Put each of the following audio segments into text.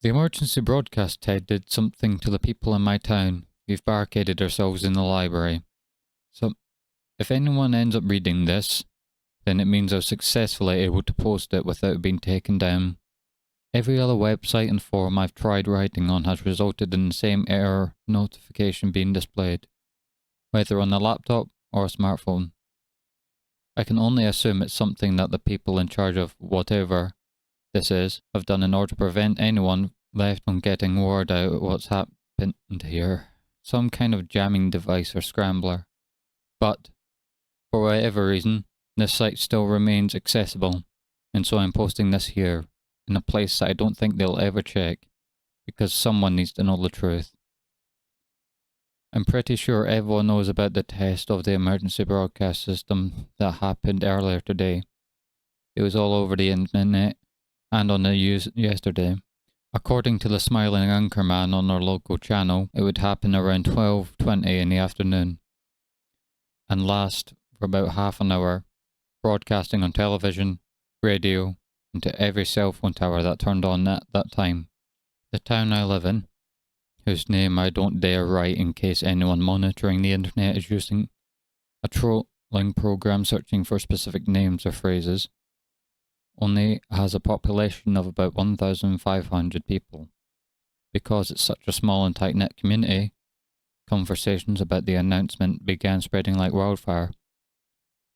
The emergency broadcast, Ted, did something to the people in my town. We've barricaded ourselves in the library. So, if anyone ends up reading this, then it means I was successfully able to post it without being taken down. Every other website and forum I've tried writing on has resulted in the same error notification being displayed, whether on a laptop or a smartphone. I can only assume it's something that the people in charge of whatever this is have done in order to prevent anyone left from getting word out what's happened here. Some kind of jamming device or scrambler. But, for whatever reason, this site still remains accessible, and so I'm posting this here, in a place that I don't think they'll ever check, because someone needs to know the truth. I'm pretty sure everyone knows about the test of the emergency broadcast system that happened earlier today. It was all over the internet and on the news yesterday. According to the smiling anchorman on our local channel, it would happen around 12:20 in the afternoon and last for about half an hour, broadcasting on television, radio, and to every cell phone tower that turned on at that time. The town I live in, whose name I don't dare write in case anyone monitoring the internet is using a trolling program searching for specific names or phrases, only has a population of about 1,500 people. Because it's such a small and tight-knit community, conversations about the announcement began spreading like wildfire.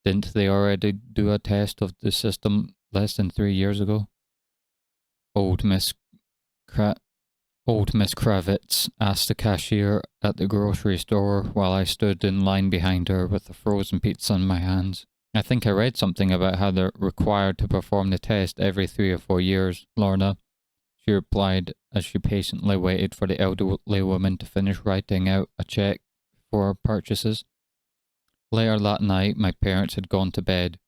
Didn't they already do a test of the system less than 3 years ago? Old Miss Kravitz asked the cashier at the grocery store while I stood in line behind her with the frozen pizza in my hands. I think I read something about how they're required to perform the test every 3 or 4 years, Lorna, she replied as she patiently waited for the elderly woman to finish writing out a check for purchases. Later that night, my parents had gone to bed.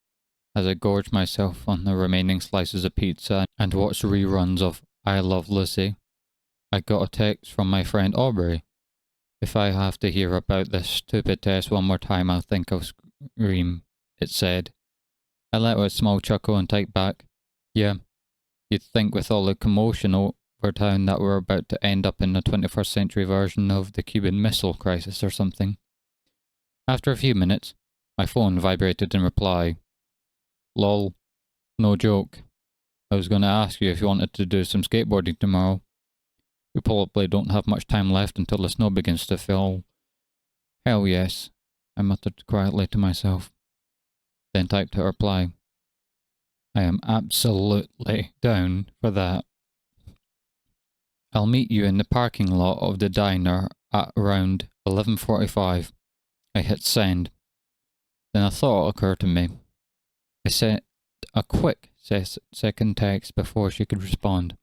As I gorged myself on the remaining slices of pizza and watched reruns of I Love Lucy, I got a text from my friend Aubrey. If I have to hear about this stupid test one more time, I'll think I'll scream, it said. I let out a small chuckle and typed back, yeah, you'd think with all the commotion over town that we're about to end up in the 21st century version of the Cuban Missile Crisis or something. After a few minutes, my phone vibrated in reply. Lol, no joke. I was going to ask you if you wanted to do some skateboarding tomorrow. We probably don't have much time left until the snow begins to fall. Hell yes, I muttered quietly to myself, then typed a reply. I am absolutely down for that. I'll meet you in the parking lot of the diner at around 11:45. I hit send. Then a thought occurred to me. I sent a quick second text before she could respond.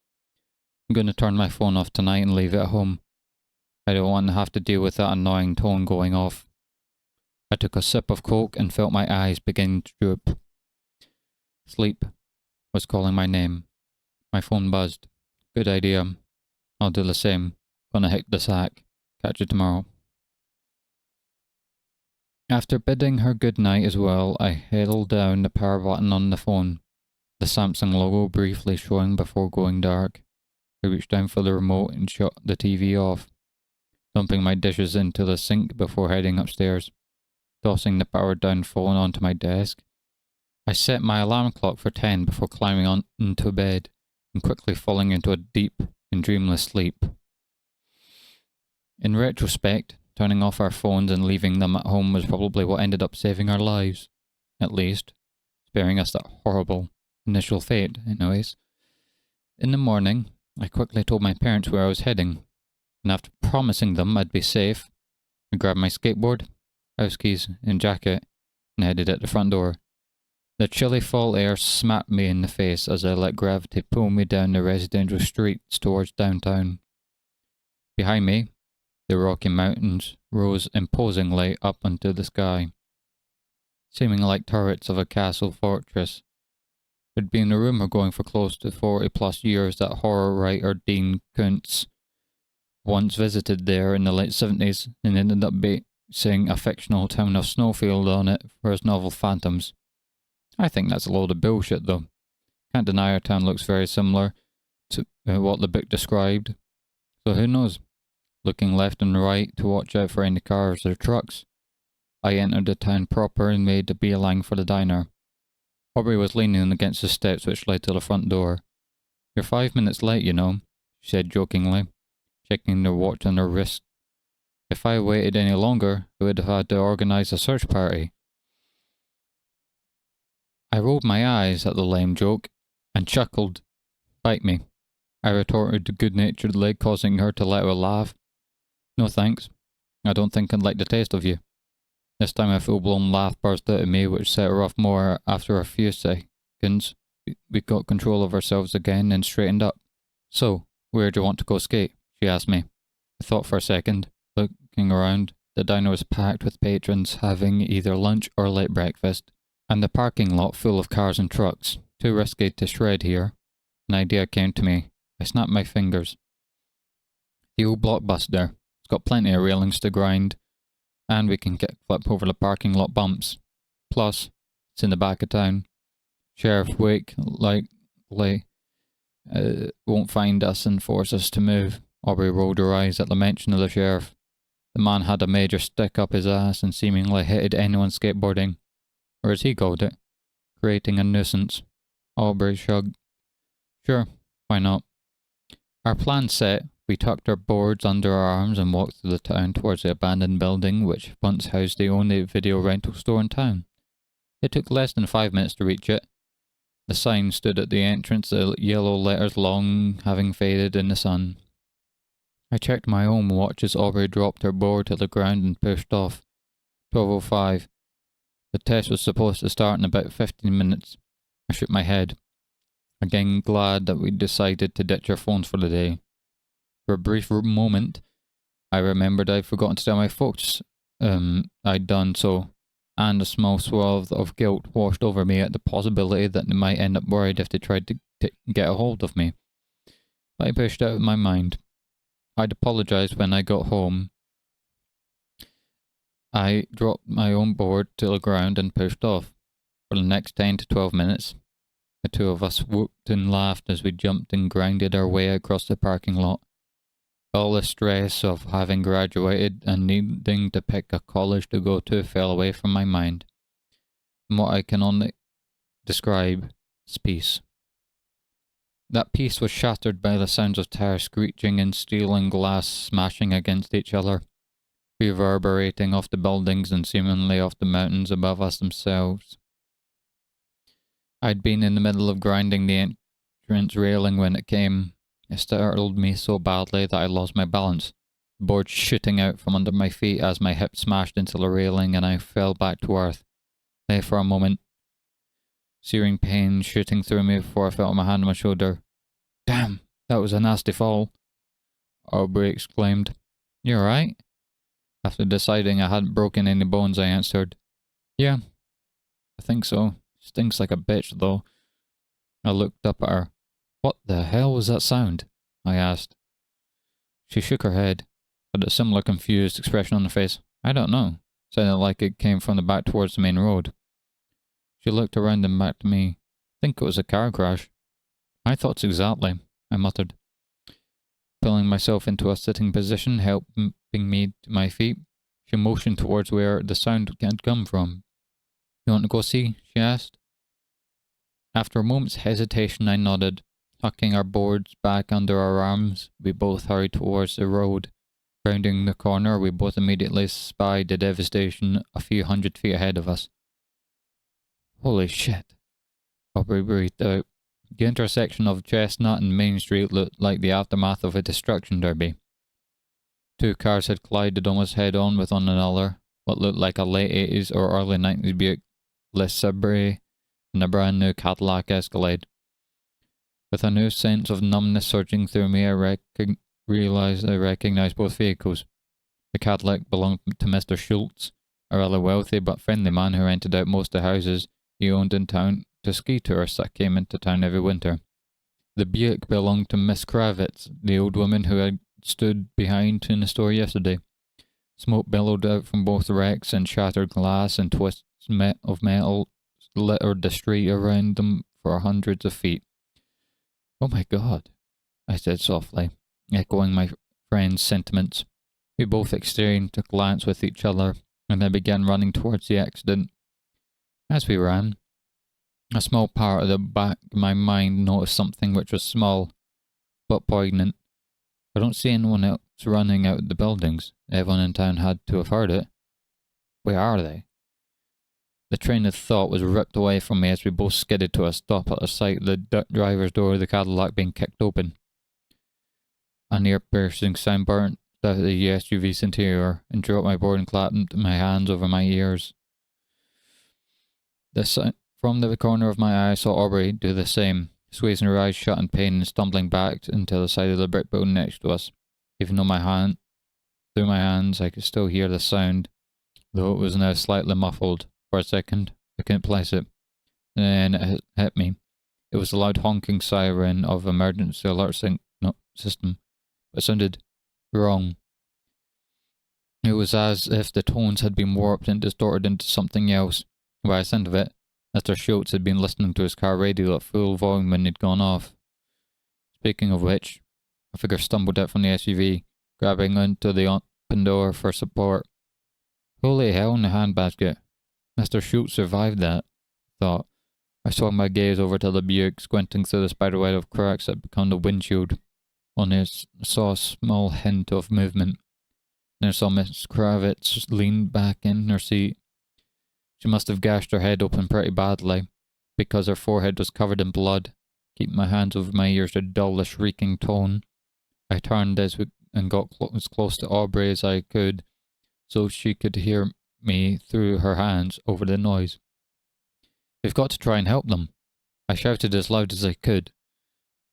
I'm going to turn my phone off tonight and leave it at home. I don't want to have to deal with that annoying tone going off. I took a sip of Coke and felt my eyes begin to droop. Sleep was calling my name. My phone buzzed. Good idea. I'll do the same. Gonna hit the sack. Catch you tomorrow. After bidding her good night as well, I held down the power button on the phone, the Samsung logo briefly showing before going dark. I reached down for the remote and shut the TV off, dumping my dishes into the sink before heading upstairs, tossing the powered down phone onto my desk. I set my alarm clock for 10 before climbing into bed and quickly falling into a deep and dreamless sleep. In retrospect, turning off our phones and leaving them at home was probably what ended up saving our lives, at least, sparing us that horrible initial fate, anyways. In the morning, I quickly told my parents where I was heading, and after promising them I'd be safe, I grabbed my skateboard, house keys, and jacket, and headed at the front door. The chilly fall air smacked me in the face as I let gravity pull me down the residential streets towards downtown. Behind me, the Rocky Mountains rose imposingly up into the sky, seeming like turrets of a castle fortress. There'd been a rumour going for close to 40+ years that horror writer Dean Koontz once visited there in the late 70s and ended up basing a fictional town of Snowfield on it for his novel Phantoms. I think that's a load of bullshit though. Can't deny our town looks very similar, what the book described. So who knows? Looking left and right to watch out for any cars or trucks, I entered the town proper and made a beeline for the diner. Aubrey was leaning against the steps which led to the front door. "You're 5 minutes late, you know," she said jokingly, checking the watch on her wrist. "If I waited any longer, I would have had to organise a search party." I rolled my eyes at the lame joke and chuckled. "Bite me," I retorted good-naturedly, causing her to let out a laugh. "No thanks. I don't think I'd like the taste of you." This time a full-blown laugh burst out of me, which set her off more. After a few seconds, we got control of ourselves again and straightened up. "So, where do you want to go skate?" she asked me. I thought for a second. Looking around, the diner was packed with patrons having either lunch or late breakfast, and the parking lot full of cars and trucks. Too risky to shred here. An idea came to me. I snapped my fingers. "The old Blockbuster. It's got plenty of railings to grind, and we can flip over the parking lot bumps. Plus, it's in the back of town. Sheriff Wake likely won't find us and force us to move." Aubrey rolled her eyes at the mention of the sheriff. The man had a major stick up his ass and seemingly hated anyone skateboarding, or as he called it, creating a nuisance. Aubrey shrugged. "Sure, why not?" Our plan set, we tucked our boards under our arms and walked through the town towards the abandoned building which once housed the only video rental store in town. It took less than 5 minutes to reach it. The sign stood at the entrance, the yellow letters long having faded in the sun. I checked my own watch as Aubrey dropped her board to the ground and pushed off. 12:05. The test was supposed to start in about 15 minutes. I shook my head, again glad that we'd decided to ditch our phones for the day. For a brief moment, I remembered I'd forgotten to tell my folks I'd done so, and a small swathe of guilt washed over me at the possibility that they might end up worried if they tried to get a hold of me. But I pushed it out of my mind. I'd apologised when I got home. I dropped my own board to the ground and pushed off. For the next 10 to 12 minutes, the two of us whooped and laughed as we jumped and grinded our way across the parking lot. All the stress of having graduated and needing to pick a college to go to fell away from my mind. And what I can only describe as peace. That peace was shattered by the sounds of tires screeching and steel and glass smashing against each other, reverberating off the buildings and seemingly off the mountains above us themselves. I'd been in the middle of grinding the entrance railing when it came. It startled me so badly that I lost my balance, the board shooting out from under my feet as my hip smashed into the railing and I fell back to earth. Lay for a moment, searing pain shooting through me before I felt my hand on my shoulder. "Damn, that was a nasty fall," Aubrey exclaimed. "You alright?" After deciding I hadn't broken any bones, I answered, "Yeah, I think so. Stinks like a bitch, though." I looked up at her. "What the hell was that sound?" I asked. She shook her head, but a similar confused expression on her face. "I don't know. Sounded like it came from the back towards the main road." She looked around and back to me. "Think it was a car crash." "My thoughts exactly," I muttered, pulling myself into a sitting position, helping me to my feet. She motioned towards where the sound had come from. "You want to go see?" she asked. After a moment's hesitation, I nodded. Tucking our boards back under our arms, we both hurried towards the road. Rounding the corner, we both immediately spied the devastation a few 100 feet ahead of us. "Holy shit," Aubrey breathed out. The intersection of Chestnut and Main Street looked like the aftermath of a destruction derby. Two cars had collided almost head-on with one another, what looked like a late 80s or early 90s Buick LeSabre and a brand new Cadillac Escalade. With a new sense of numbness surging through me, I realized I recognized both vehicles. The Cadillac belonged to Mr. Schultz, a rather wealthy but friendly man who rented out most of the houses he owned in town to ski tourists that came into town every winter. The Buick belonged to Miss Kravitz, the old woman who had stood behind in the store yesterday. Smoke billowed out from both wrecks, and shattered glass and twists of metal littered the street around them for hundreds of feet. "Oh my God," I said softly, echoing my friend's sentiments. We both exchanged a glance with each other, and I began running towards the accident. As we ran, a small part of the back of my mind noticed something which was small, but poignant. I don't see anyone else running out the buildings. Everyone in town had to have heard it. Where are they? The train of thought was ripped away from me as we both skidded to a stop at the sight of the driver's door of the Cadillac being kicked open. An ear-piercing sound burnt out of the SUV's interior and drew up my board and clapped my hands over my ears. From the corner of my eye I saw Aubrey do the same, squeezing her eyes shut in pain and stumbling back into the side of the brick building next to us. Even though through my hands I could still hear the sound, though it was now slightly muffled. For a second, I couldn't place it. And then it hit me. It was the loud honking siren of emergency alert system. It sounded wrong. It was as if the tones had been warped and distorted into something else. By the sound of it, Mr. Schultz had been listening to his car radio at full volume when he'd gone off. Speaking of which, a figure stumbled out from the SUV, grabbing onto the open door for support. Holy hell in the handbasket. Mr. Schultz survived that, thought. I swung my gaze over to the Buick, squinting through the spiderweb of cracks that become the windshield. Only I saw a small hint of movement. Then I saw Miss Kravitz lean back in her seat. She must have gashed her head open pretty badly, because her forehead was covered in blood. Keeping my hands over my ears to dull the shrieking tone, I turned and got as close to Aubrey as I could, so she could hear me through her hands over the noise. We've got to try and help them, I shouted as loud as I could.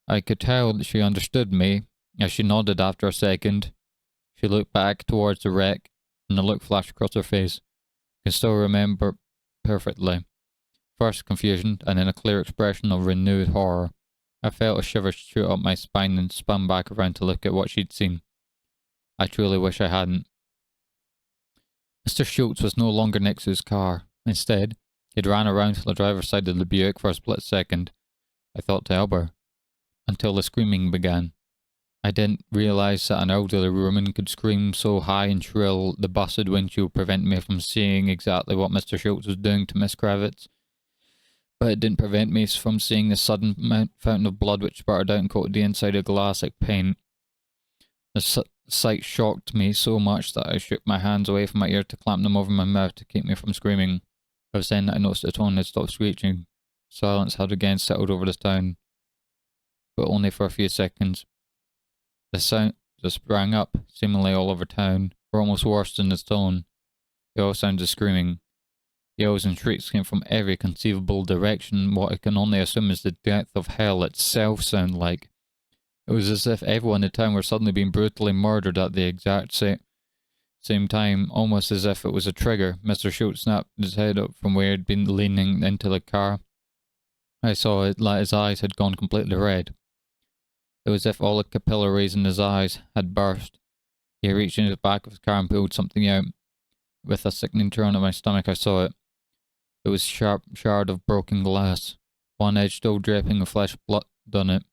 I could tell that she understood me, as she nodded after a second. She looked back towards the wreck, and a look flashed across her face. I can still remember perfectly. First confusion, and then a clear expression of renewed horror. I felt a shiver shoot up my spine and spun back around to look at what she'd seen. I truly wish I hadn't. Mr. Schultz was no longer next to his car. Instead, he'd ran around to the driver's side of the Buick for a split second. I thought to help her, until the screaming began. I didn't realize that an elderly woman could scream so high and shrill the busted windshield prevented me from seeing exactly what Mr. Schultz was doing to Miss Kravitz. But it didn't prevent me from seeing the sudden fountain of blood which spurted out and coated the inside of glass like paint. The sight shocked me so much that I shook my hands away from my ear to clamp them over my mouth to keep me from screaming. It was then that I noticed the tone had stopped screeching. Silence had again settled over the town, but only for a few seconds. The sound just sprang up, seemingly all over town, or almost worse than the tone. They all sounded screaming. Yells and shrieks came from every conceivable direction, what I can only assume is the depth of hell itself sound like. It was as if everyone in town were suddenly being brutally murdered at the exact same time, almost as if it was a trigger. Mr. Schultz snapped his head up from where he'd been leaning into the car. I saw it like his eyes had gone completely red. It was as if all the capillaries in his eyes had burst. He reached into the back of his car and pulled something out. With a sickening turn at my stomach, I saw it. It was a sharp shard of broken glass, one edge still dripping with flesh blood on it.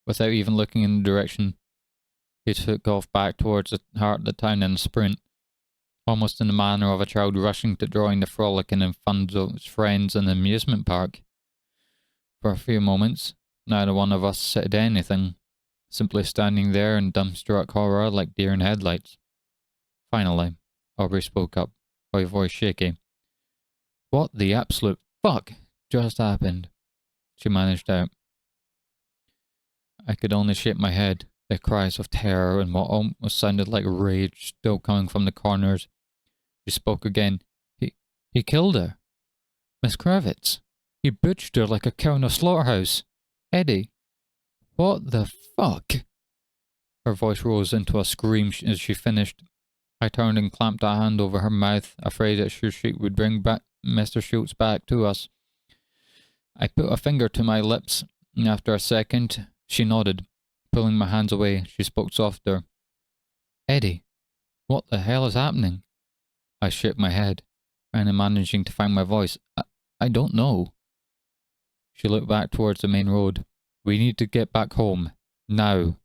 Without even looking in the direction, he took off back towards the heart of the town in a sprint, almost in the manner of a child rushing to join the frolicking and fun of his friends in an amusement park. For a few moments, neither one of us said anything, simply standing there in dumbstruck horror like deer in headlights. Finally, Aubrey spoke up, her voice shaky. What the absolute fuck just happened? She managed out. I could only shake my head, the cries of terror and what almost sounded like rage still coming from the corners. She spoke again. He killed her. Miss Kravitz. He butchered her like a cow in a slaughterhouse. Eddie. What the fuck? Her voice rose into a scream as she finished. I turned and clamped a hand over her mouth, afraid that she would bring back Mr. Schultz back to us. I put a finger to my lips, and after a second, she nodded. Pulling my hands away, she spoke softer. Eddie, what the hell is happening? I shook my head, finally managing to find my voice. I don't know. She looked back towards the main road. We need to get back home. Now.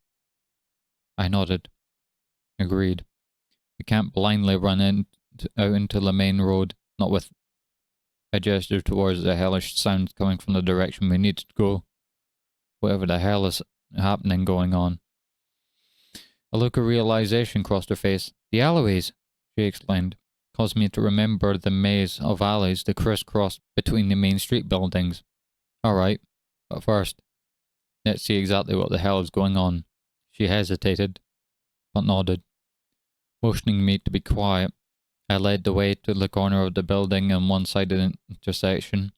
I nodded. Agreed. We can't blindly out into the main road, not with a gesture towards the hellish sound coming from the direction we need to go. Whatever the hell is happening going on. A look of realization crossed her face. The alleyways, she explained, caused me to remember the maze of alleys that crisscrossed between the main street buildings. Alright, but first, let's see exactly what the hell is going on. She hesitated, but nodded. Motioning me to be quiet, I led the way to the corner of the building on one side of the intersection.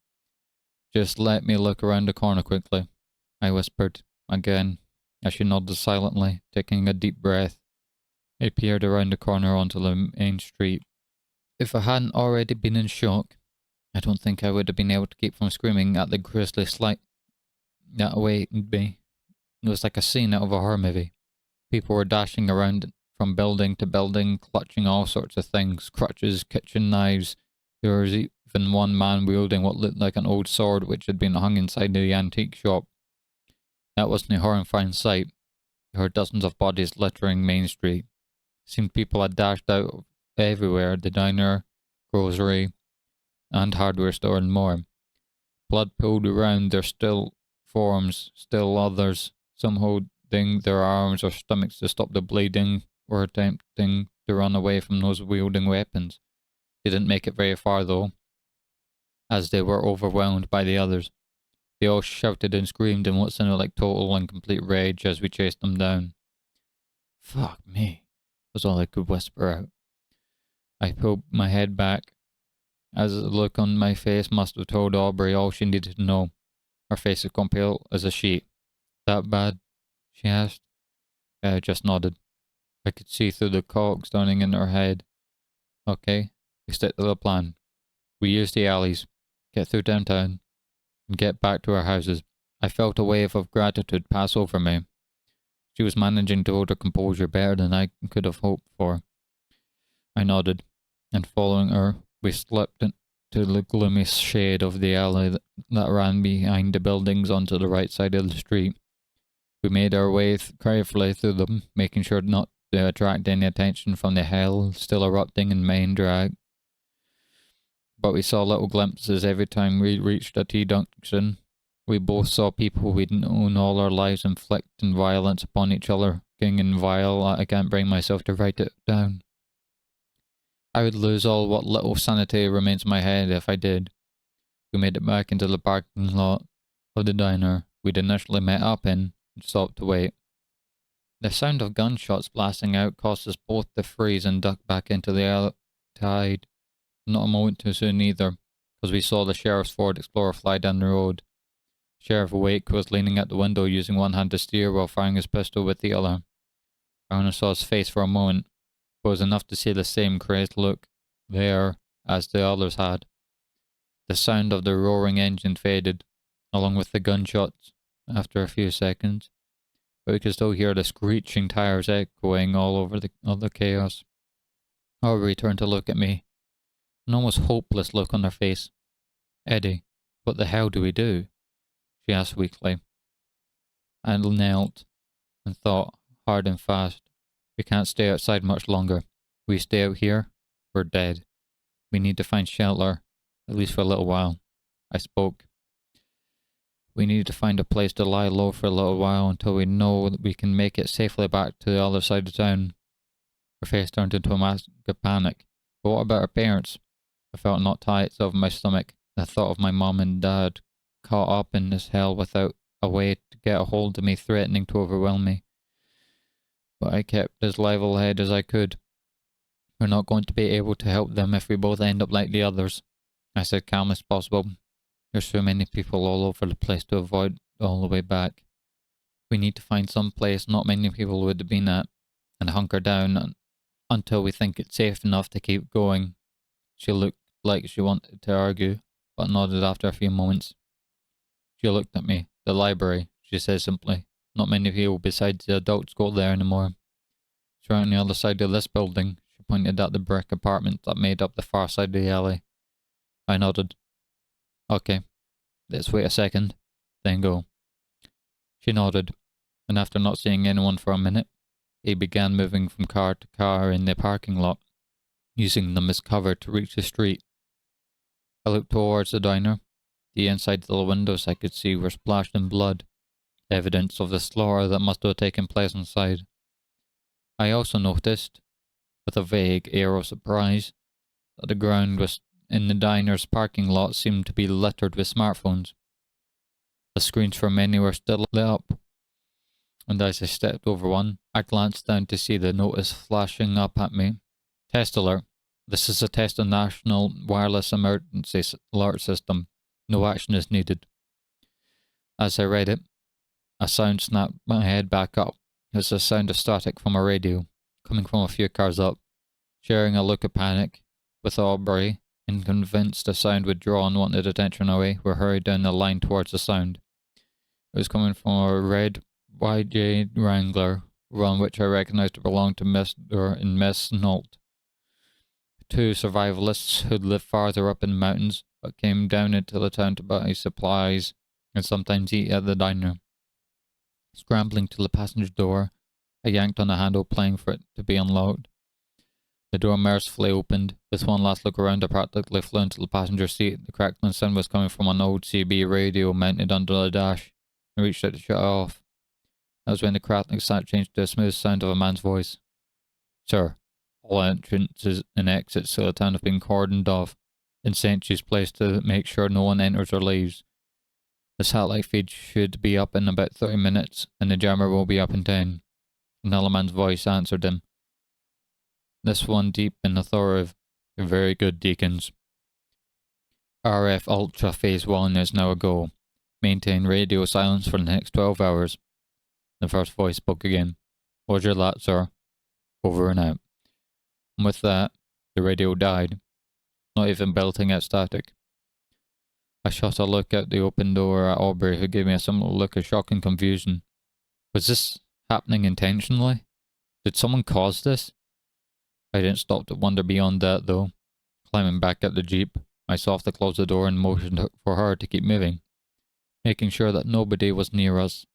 Just let me look around the corner quickly, I whispered, again, as she nodded silently, taking a deep breath. I peered around the corner onto the main street. If I hadn't already been in shock, I don't think I would have been able to keep from screaming at the grisly sight that awaited me. It was like a scene out of a horror movie. People were dashing around from building to building, clutching all sorts of things, crutches, kitchen knives. There was even one man wielding what looked like an old sword which had been hung inside the antique shop. That wasn't a horrifying sight. There were dozens of bodies littering Main Street. It seemed people had dashed out everywhere, the diner, grocery, and hardware store and more. Blood pooled around their still forms, still others, some holding their arms or stomachs to stop the bleeding, or attempting to run away from those wielding weapons. They didn't make it very far, though, as they were overwhelmed by the others. They all shouted and screamed in what sounded like total and complete rage as we chased them down. Fuck me, was all I could whisper out. I pulled my head back, as the look on my face must have told Aubrey all she needed to know. Her face was pale as a sheet. That bad? She asked. I just nodded. I could see through the cogs turning in her head. Okay, we stick to the plan. We use the alleys, get through downtown, and get back to our houses. I felt a wave of gratitude pass over me. She was managing to hold her composure better than I could have hoped for. I nodded, and following her, we slipped into the gloomy shade of the alley that ran behind the buildings onto the right side of the street. We made our way carefully through them, making sure not to attract any attention from the hell still erupting in main drag. But we saw little glimpses every time we reached a T-junction. We both saw people we'd known all our lives inflicting violence upon each other, king and vile. I can't bring myself to write it down. I would lose all what little sanity remains in my head if I did. We made it back into the parking lot of the diner we'd initially met up in and stopped to wait. The sound of gunshots blasting out caused us both to freeze and duck back into the tide. Not a moment too soon either, because we saw the sheriff's Ford Explorer fly down the road. Sheriff Wake was leaning out the window using one hand to steer while firing his pistol with the other. I only saw his face for a moment, but it was enough to see the same crazed look there as the others had. The sound of the roaring engine faded, along with the gunshots, after a few seconds, but we could still hear the screeching tires echoing all over the other chaos. Aubrey turned to look at me, an almost hopeless look on her face. Eddie, what the hell do we do? She asked weakly. I knelt and thought hard and fast. We can't stay outside much longer. We stay out here, we're dead. We need to find shelter, at least for a little while. I spoke. We need to find a place to lie low for a little while until we know that we can make it safely back to the other side of town. Her face turned into a mask of panic. But what about our parents? I felt knot tights over my stomach. The thought of my mom and dad caught up in this hell without a way to get a hold of me, threatening to overwhelm me. But I kept as level-headed as I could. We're not going to be able to help them if we both end up like the others, I said calm as possible. There's so many people all over the place to avoid all the way back. We need to find some place not many people would have been at, and hunker down until we think it's safe enough to keep going. She looked like she wanted to argue, but nodded after a few moments. She looked at me. The library, she said simply. Not many people besides the adults go there anymore. It's right on the other side of this building. She pointed at the brick apartment that made up the far side of the alley. I nodded. Okay, let's wait a second, then go. She nodded, and after not seeing anyone for a minute, He began moving from car to car in the parking lot, using them as cover to reach the street. I looked towards the diner. The inside of the windows I could see were splashed in blood, evidence of the slaughter that must have taken place inside. I also noticed, with a vague air of surprise, that the ground in the diner's parking lot seemed to be littered with smartphones. The screens for many were still lit up, and as I stepped over one, I glanced down to see the notice flashing up at me. Test alert. This is a test of National Wireless Emergency Alert System. No action is needed. As I read it, a sound snapped my head back up. It was the sound of static from a radio, coming from a few cars up. Sharing a look of panic with Aubrey, and convinced the sound would draw unwanted attention away, we hurried down the line towards the sound. It was coming from a red YJ Wrangler, one which I recognized to belong to Mr. and Miss Nolt, two survivalists who'd lived farther up in the mountains, but came down into the town to buy supplies and sometimes eat at the diner. Scrambling to the passenger door, I yanked on the handle, playing for it to be unlocked. The door mercifully opened. With one last look around, I practically flew into the passenger seat. The crackling sound was coming from an old CB radio mounted under the dash. I reached out to shut it off. That was when the crackling sound changed to a smooth sound of a man's voice. Sir, all entrances and exits to the town have been cordoned off, and sentries placed to make sure no one enters or leaves. The satellite feed should be up in about 30 minutes, and the jammer will be up in 10. Another man's voice answered him. This one deep and authoritative. Very good, Deacons. RF Ultra Phase 1 is now a go. Maintain radio silence for the next 12 hours. The first voice spoke again. Roger that, sir. Over and out. And with that, the radio died, not even belting out static. I shot a look at the open door at Aubrey, who gave me a similar look of shock and confusion. Was this happening intentionally? Did someone cause this? I didn't stop to wonder beyond that, though. Climbing back at the jeep, I softly closed the door and motioned for her to keep moving, making sure that nobody was near us.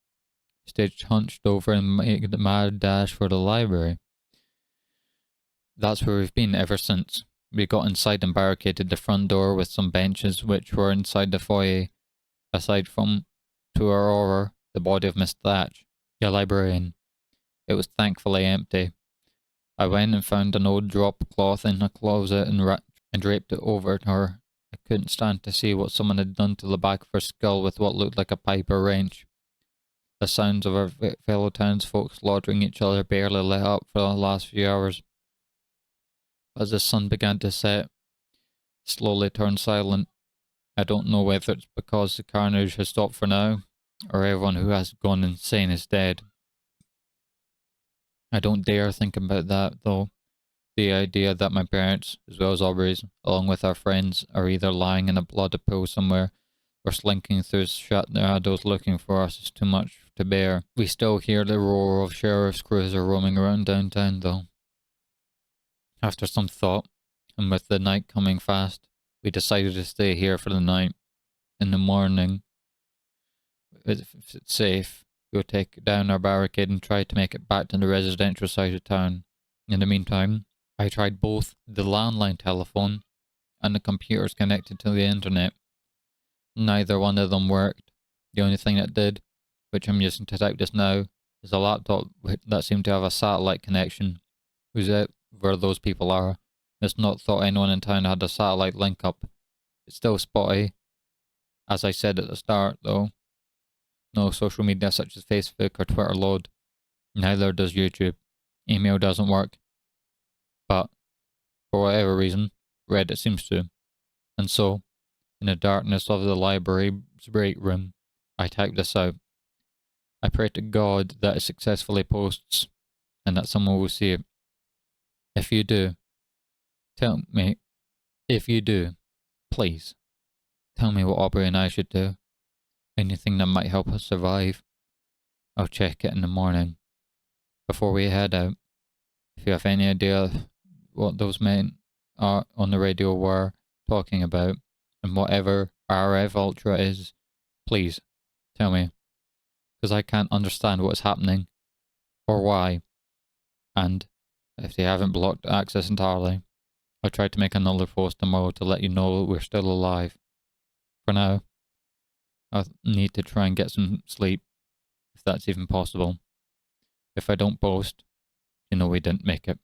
Staged hunched over and made the mad dash for the library. That's where we've been ever since. We got inside and barricaded the front door with some benches which were inside the foyer, aside from, to our horror, the body of Miss Thatch, the librarian. It was thankfully empty. I went and found an old drop cloth in a closet and draped it over her. I couldn't stand to see what someone had done to the back of her skull with what looked like a pipe or wrench. The sounds of our fellow townsfolk slaughtering each other barely let up for the last few hours. As the sun began to set, slowly turned silent. I don't know whether it's because the carnage has stopped for now, or everyone who has gone insane is dead. I don't dare think about that, though. The idea that my parents, as well as Aubrey's, along with our friends, are either lying in a bloody pool somewhere or slinking through shadows looking for us is too much to bear. We still hear the roar of sheriff's cruiser roaming around downtown, though. After some thought, and with the night coming fast, we decided to stay here for the night. In the morning, if it's safe, we'll take down our barricade and try to make it back to the residential side of town. In the meantime, I tried both the landline telephone and the computers connected to the internet. Neither one of them worked. The only thing that did, which I'm using to type this now, is a laptop that seemed to have a satellite connection. Whoever those people are, it's not thought anyone in town had a satellite link up. It's still spotty. As I said at the start, though, no social media such as Facebook or Twitter load. Neither does YouTube. Email doesn't work. But, for whatever reason, Reddit seems to. And so, in the darkness of the library's break room, I typed this out. I pray to God that it successfully posts, and that someone will see it. If you do, tell me. If you do, please, tell me what Aubrey and I should do. Anything that might help us survive. I'll check it in the morning. Before we head out, if you have any idea what those men are on the radio were talking about, and whatever RF Ultra is, please, tell me. Because I can't understand what's happening, or why. And if they haven't blocked access entirely, I'll try to make another post tomorrow to let you know we're still alive. For now, I'll need to try and get some sleep, if that's even possible. If I don't post, you know we didn't make it.